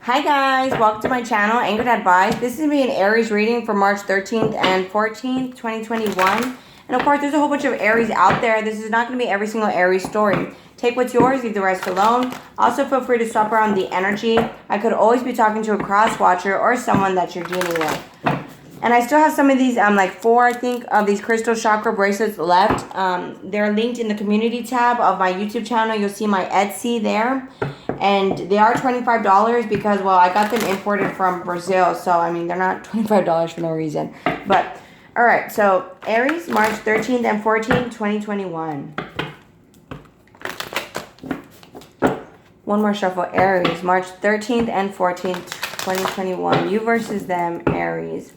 Hi guys, welcome to my channel, Anchored Advice. This is going to be an Aries reading for March 13th and 14th, 2021. And of course, there's a whole bunch of Aries out there. This is not going to be every single Aries story. Take what's yours, leave the rest alone. Also, feel free to swap around the energy. I could always be talking to a cross watcher or someone that you're dealing with. And I still have some of these, like 4, I think, of these crystal chakra bracelets left. They're linked in the community tab of my YouTube channel. You'll see my Etsy there. And they are $25 because, well, I got them imported from Brazil. So, I mean, they're not $25 for no reason. But, all right. So, Aries, March 13th and 14th, 2021. One more shuffle. Aries, March 13th and 14th, 2021. You versus them, Aries.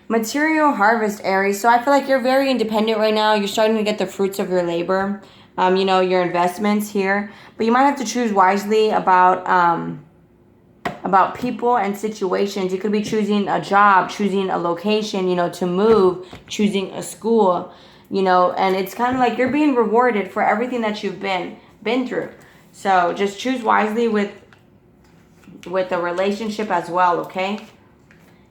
Material harvest, Aries. So I feel like you're very independent right now. You're starting to get the fruits of your labor. Your investments here. But you might have to choose wisely about people and situations. You could be choosing a job, choosing a location, to move, choosing a school, and it's kind of like you're being rewarded for everything that you've been through. So just choose wisely with the relationship as well, okay?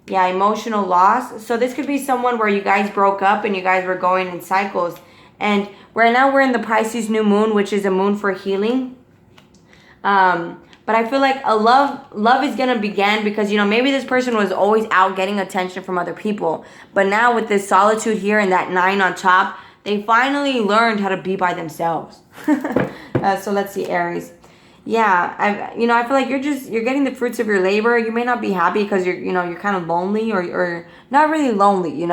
Yeah, emotional loss. So this could be someone where you guys broke up and you guys were going in cycles. And right now we're in the Pisces new moon, which is a moon for healing. But I feel like a love is going to begin because, maybe this person was always out getting attention from other people. But now with this solitude here and that 9 on top, they finally learned how to be by themselves. So let's see, Aries. Yeah, I feel like you're getting the fruits of your labor. You may not be happy because you're kind of lonely or not really lonely,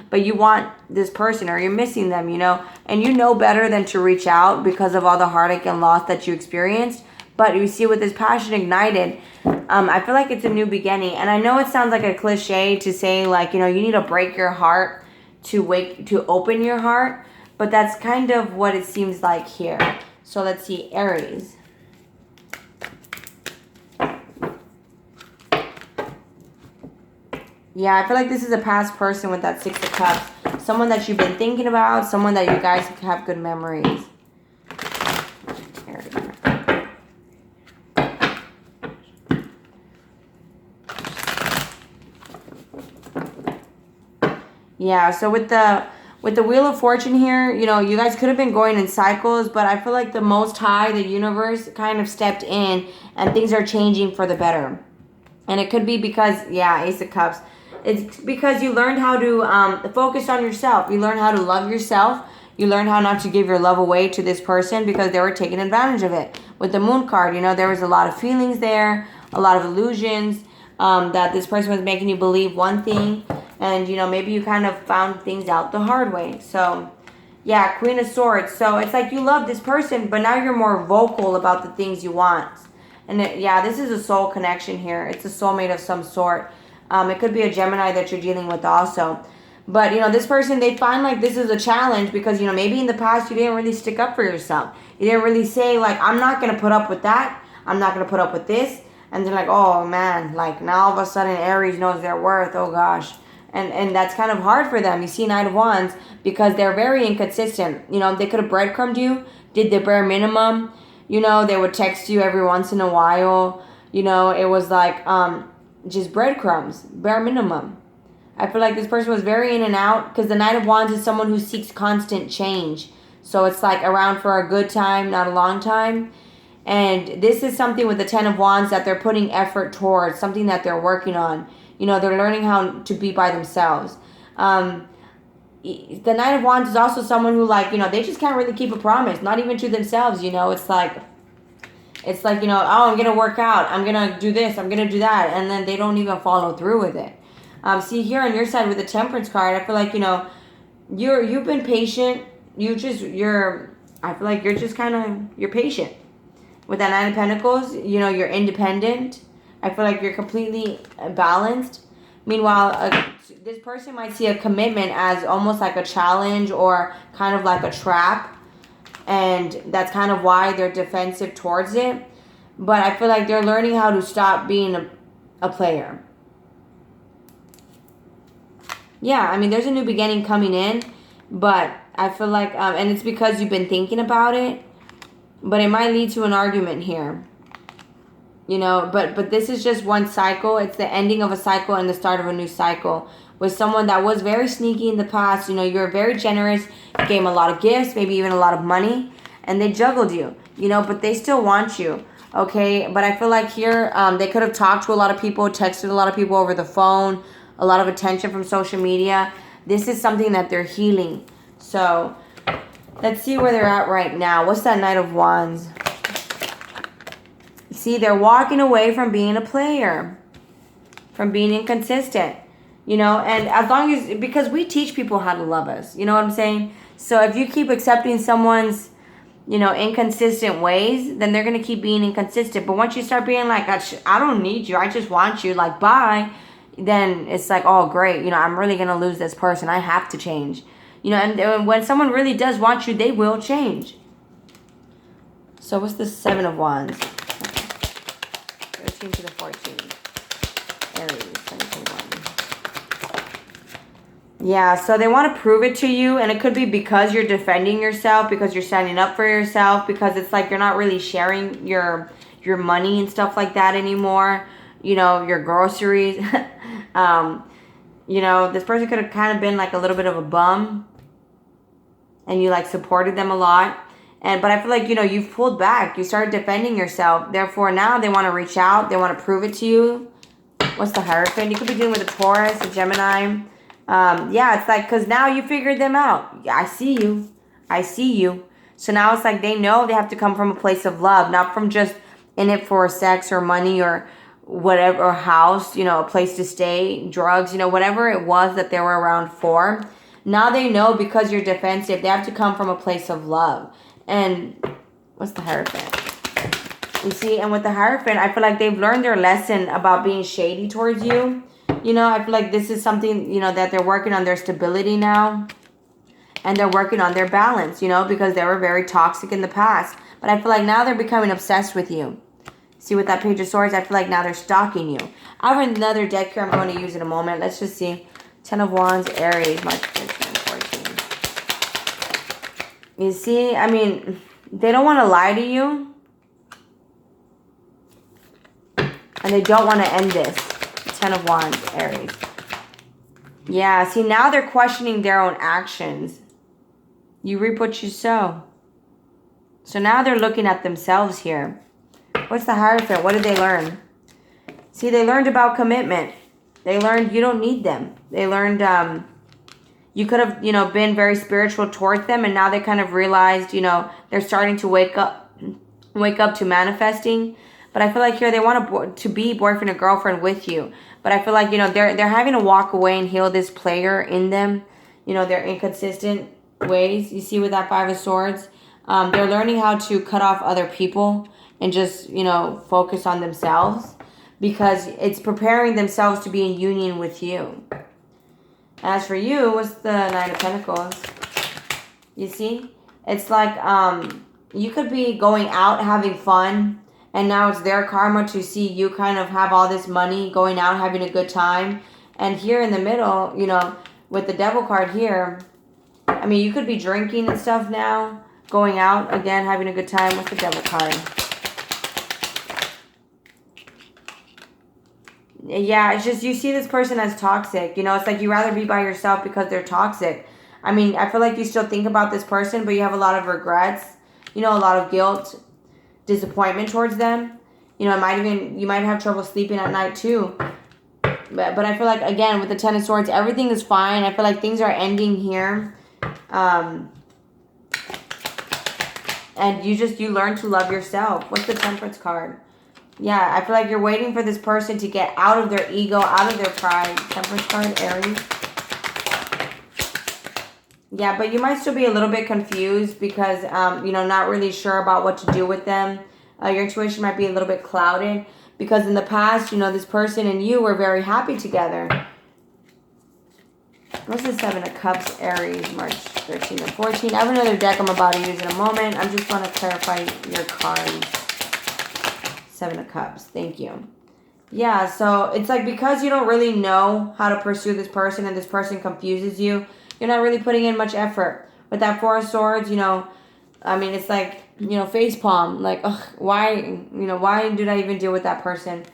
but you want this person or you're missing them, and you know better than to reach out because of all the heartache and loss that you experienced. But you see with this passion ignited, I feel like it's a new beginning. And I know it sounds like a cliche to say like, you need to break your heart to open your heart, but that's kind of what it seems like here. So let's see, Aries. Yeah, I feel like this is a past person with that 6 of Cups. Someone that you've been thinking about. Someone that you guys have good memories. Yeah, so with the Wheel of Fortune here, you guys could have been going in cycles, but I feel like the Most High, the universe, kind of stepped in and things are changing for the better. And it could be because, yeah, Ace of Cups. It's because you learned how to focus on yourself. You learned how to love yourself. You learned how not to give your love away to this person because they were taking advantage of it. With the Moon card, there was a lot of feelings there, a lot of illusions that this person was making you believe one thing. And, maybe you kind of found things out the hard way. So, yeah, Queen of Swords. So it's like you love this person, but now you're more vocal about the things you want. And, this is a soul connection here. It's a soulmate of some sort. It could be a Gemini that you're dealing with also. But, this person, they find like this is a challenge because, maybe in the past you didn't really stick up for yourself. You didn't really say, like, I'm not going to put up with that. I'm not going to put up with this. And they're like, oh, man, like now all of a sudden Aries knows their worth. Oh, gosh. And that's kind of hard for them. You see Knight of Wands because they're very inconsistent. They could have breadcrumbed you, did the bare minimum. They would text you every once in a while. It was like just breadcrumbs, bare minimum. I feel like this person was very in and out because the Knight of Wands is someone who seeks constant change. So it's like around for a good time, not a long time. And this is something with the 10 of Wands that they're putting effort towards, something that they're working on. They're learning how to be by themselves. The Knight of Wands is also someone who, like, they just can't really keep a promise, not even to themselves, It's like, oh, I'm going to work out. I'm going to do this. I'm going to do that. And then they don't even follow through with it. See, here on your side with the Temperance card, I feel like, you've been patient. I feel like you're patient. With that 9 of Pentacles, you're independent. I feel like you're completely balanced. Meanwhile, this person might see a commitment as almost like a challenge or kind of like a trap. And that's kind of why they're defensive towards it. But I feel like they're learning how to stop being a player. Yeah, I mean, there's a new beginning coming in. But I feel like, and it's because you've been thinking about it. But it might lead to an argument here. You know, but this is just one cycle. It's the ending of a cycle and the start of a new cycle with someone that was very sneaky in the past. You know, you're very generous. You gave them a lot of gifts, maybe even a lot of money, and they juggled you. You know, but they still want you. Okay, but I feel like here they could have talked to a lot of people, texted a lot of people over the phone, a lot of attention from social media. This is something that they're healing. So let's see where they're at right now. What's that Knight of Wands? See, they're walking away from being a player, from being inconsistent, you know, and as long as, because we teach people how to love us, you know what I'm saying? So if you keep accepting someone's, you know, inconsistent ways, then they're going to keep being inconsistent. But once you start being like, I don't need you, I just want you, like, bye, then it's like, oh, great, you know, I'm really going to lose this person. I have to change, you know, and when someone really does want you, they will change. So what's the Seven of Wands? 13 to the 14. Aries, 21. Yeah, so they want to prove it to you, and it could be because you're defending yourself, because you're standing up for yourself, because it's like you're not really sharing your money and stuff like that anymore. You know, your groceries. You know, this person could have kind of been like a little bit of a bum, and you like supported them a lot. But I feel like, you know, you've pulled back. You started defending yourself. Therefore, now they want to reach out. They want to prove it to you. What's the Hierophant? You could be dealing with a Taurus, a Gemini. Yeah, it's like, because now you figured them out. I see you. I see you. So now it's like they know they have to come from a place of love, not from just in it for sex or money or whatever, or house, you know, a place to stay, drugs, you know, whatever it was that they were around for. Now they know, because you're defensive, they have to come from a place of love. And what's the Hierophant? You see, and with the Hierophant, I feel like they've learned their lesson about being shady towards you. You know, I feel like this is something, you know, that they're working on their stability now. And they're working on their balance, you know, because they were very toxic in the past. But I feel like now they're becoming obsessed with you. See, with that Page of Swords, I feel like now they're stalking you. I have another deck here I'm going to use in a moment. Let's just see. 10 of Wands, Aries, March 13, 14. You see, I mean, they don't want to lie to you. And they don't want to end this. 10 of Wands, Aries. Yeah, see, now they're questioning their own actions. You reap what you sow. So now they're looking at themselves here. What's the Hierophant? What did they learn? See, they learned about commitment. They learned you don't need them. They learned you could have, you know, been very spiritual towards them, and now they kind of realized, you know, they're starting to wake up to manifesting. But I feel like here they want to be boyfriend and girlfriend with you. But I feel like, you know, they're having to walk away and heal this player in them. You know, their inconsistent ways. You see with that Five of Swords. They're learning how to cut off other people and just, you know, focus on themselves. Because it's preparing themselves to be in union with you. As for you, what's the Nine of Pentacles? You see? It's like you could be going out having fun. And now it's their karma to see you kind of have all this money, going out, having a good time. And here in the middle, you know, with the Devil card here, I mean, you could be drinking and stuff now. Going out, again, having a good time. What's the Devil card? Yeah, it's just you see this person as toxic. You know, it's like you rather be by yourself because they're toxic. I mean, I feel like you still think about this person, but you have a lot of regrets. You know, a lot of guilt, disappointment towards them. You know, you might have trouble sleeping at night too. But I feel like, again, with the Ten of Swords, everything is fine. I feel like things are ending here. And you learn to love yourself. What's the Temperance card? Yeah, I feel like you're waiting for this person to get out of their ego, out of their pride. Temperance card, Aries. Yeah, but you might still be a little bit confused because, you know, not really sure about what to do with them. Your intuition might be a little bit clouded because in the past, you know, this person and you were very happy together. What's the Seven of Cups, Aries, March 13 and 14? I have another deck I'm about to use in a moment. I just want to clarify your cards. Seven of Cups. Thank you. Yeah, so it's like because you don't really know how to pursue this person and this person confuses you, you're not really putting in much effort. With that Four of Swords, you know, I mean, it's like face palm. Like, ugh, why did I even deal with that person?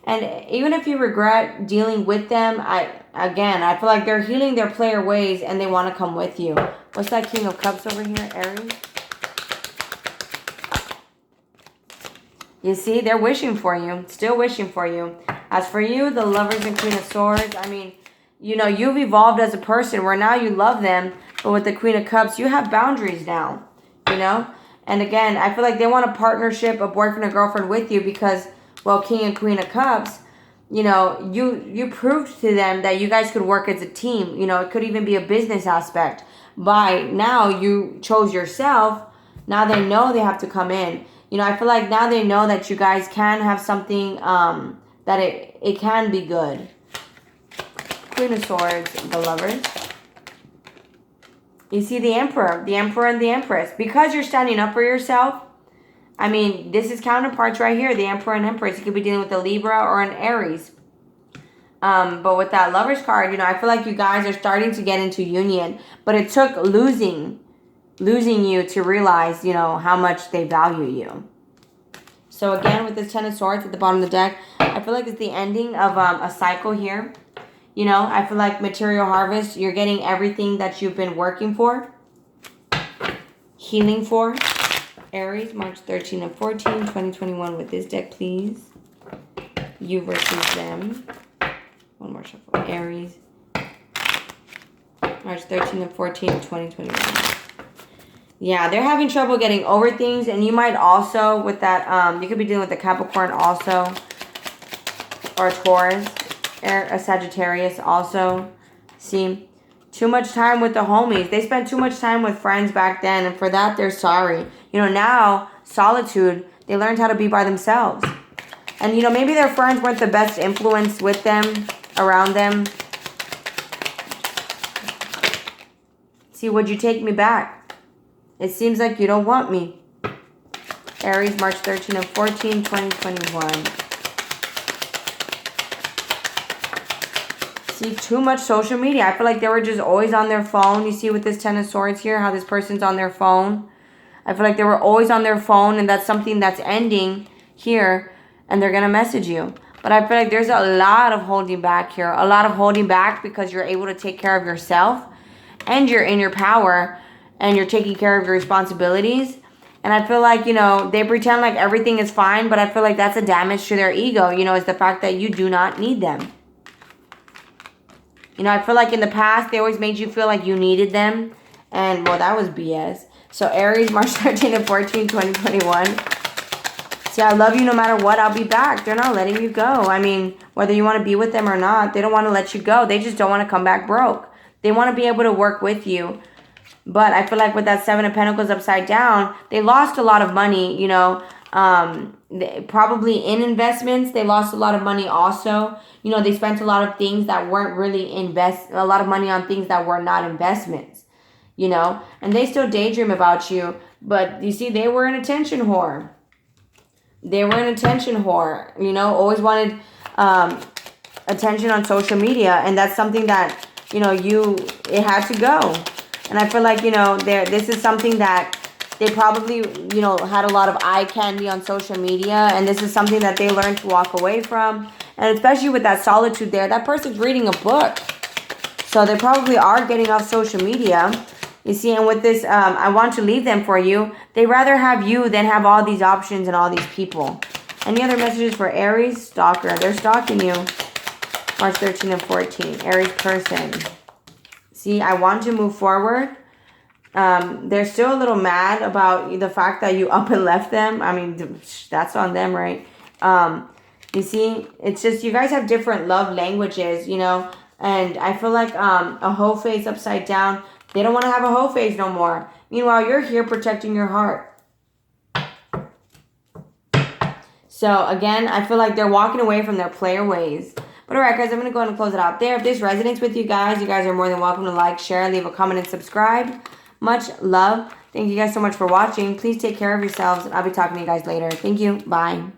And even if you regret dealing with them, I feel like they're healing their player ways and they want to come with you. What's that King of Cups over here, Aries? You see, they're wishing for you, still wishing for you. As for you, the Lovers and Queen of Swords, I mean, you've evolved as a person where now you love them, but with the Queen of Cups, you have boundaries now, And again, I feel like they want a partnership, a boyfriend or girlfriend with you because, well, King and Queen of Cups, you proved to them that you guys could work as a team. It could even be a business aspect. By now, you chose yourself. Now they know they have to come in. I feel like now they know that you guys can have something, that it can be good. Queen of Swords, the Lovers. You see the Emperor and the Empress. Because you're standing up for yourself, I mean, this is counterparts right here, the Emperor and Empress. You could be dealing with a Libra or an Aries. But with that Lovers card, I feel like you guys are starting to get into union. But it took losing you to realize, how much they value you. So again, with this Ten of Swords at the bottom of the deck, I feel like it's the ending of a cycle here. I feel like material harvest, you're getting everything that you've been working for, healing for. Aries, March 13 and 14, 2021 with this deck, please. You versus them. One more shuffle. Aries, March 13 and 14, 2021. Yeah, they're having trouble getting over things, and you might also, with that, you could be dealing with a Capricorn also, or a Taurus, a Sagittarius also. See, too much time with the homies. They spent too much time with friends back then, and for that, they're sorry. Now, solitude, they learned how to be by themselves. And, maybe their friends weren't the best influence with them, around them. See, would you take me back? It seems like you don't want me. Aries, March 13 and 14, 2021. See, too much social media. I feel like they were just always on their phone. You see with this Ten of Swords here, how this person's on their phone. I feel like they were always on their phone, and that's something that's ending here, and they're going to message you. But I feel like there's a lot of holding back here. A lot of holding back because you're able to take care of yourself, and you're in your power, and you're taking care of your responsibilities. And I feel like, they pretend like everything is fine, but I feel like that's a damage to their ego, is the fact that you do not need them. I feel like in the past, they always made you feel like you needed them. And, well, that was BS. So, Aries, March 13 and 14, 2021. See, I love you no matter what. I'll be back. They're not letting you go. I mean, whether you want to be with them or not, they don't want to let you go. They just don't want to come back broke. They want to be able to work with you. But I feel like with that Seven of Pentacles upside down, they lost a lot of money, probably in investments. They lost a lot of money also. They spent a lot of things that weren't really a lot of money on things that were not investments, and they still daydream about you. But you see, they were an attention whore. Always wanted attention on social media. And that's something that, it had to go. And I feel like, this is something that they probably, had a lot of eye candy on social media. And this is something that they learned to walk away from. And especially with that solitude there, that person's reading a book. So they probably are getting off social media. You see, and with this, I want to leave them for you. They rather have you than have all these options and all these people. Any other messages for Aries? Stalker. They're stalking you. March 13 and 14. Aries person. See, I want to move forward. They're still a little mad about the fact that you up and left them. I mean, that's on them, right? You see, it's just you guys have different love languages, And I feel like a hoe face upside down. They don't want to have a hoe face no more. Meanwhile, you're here protecting your heart. So, again, I feel like they're walking away from their player ways. But, all right, guys, I'm going to go ahead and close it out there. If this resonates with you guys are more than welcome to like, share, leave a comment, and subscribe. Much love. Thank you guys so much for watching. Please take care of yourselves, and I'll be talking to you guys later. Thank you. Bye.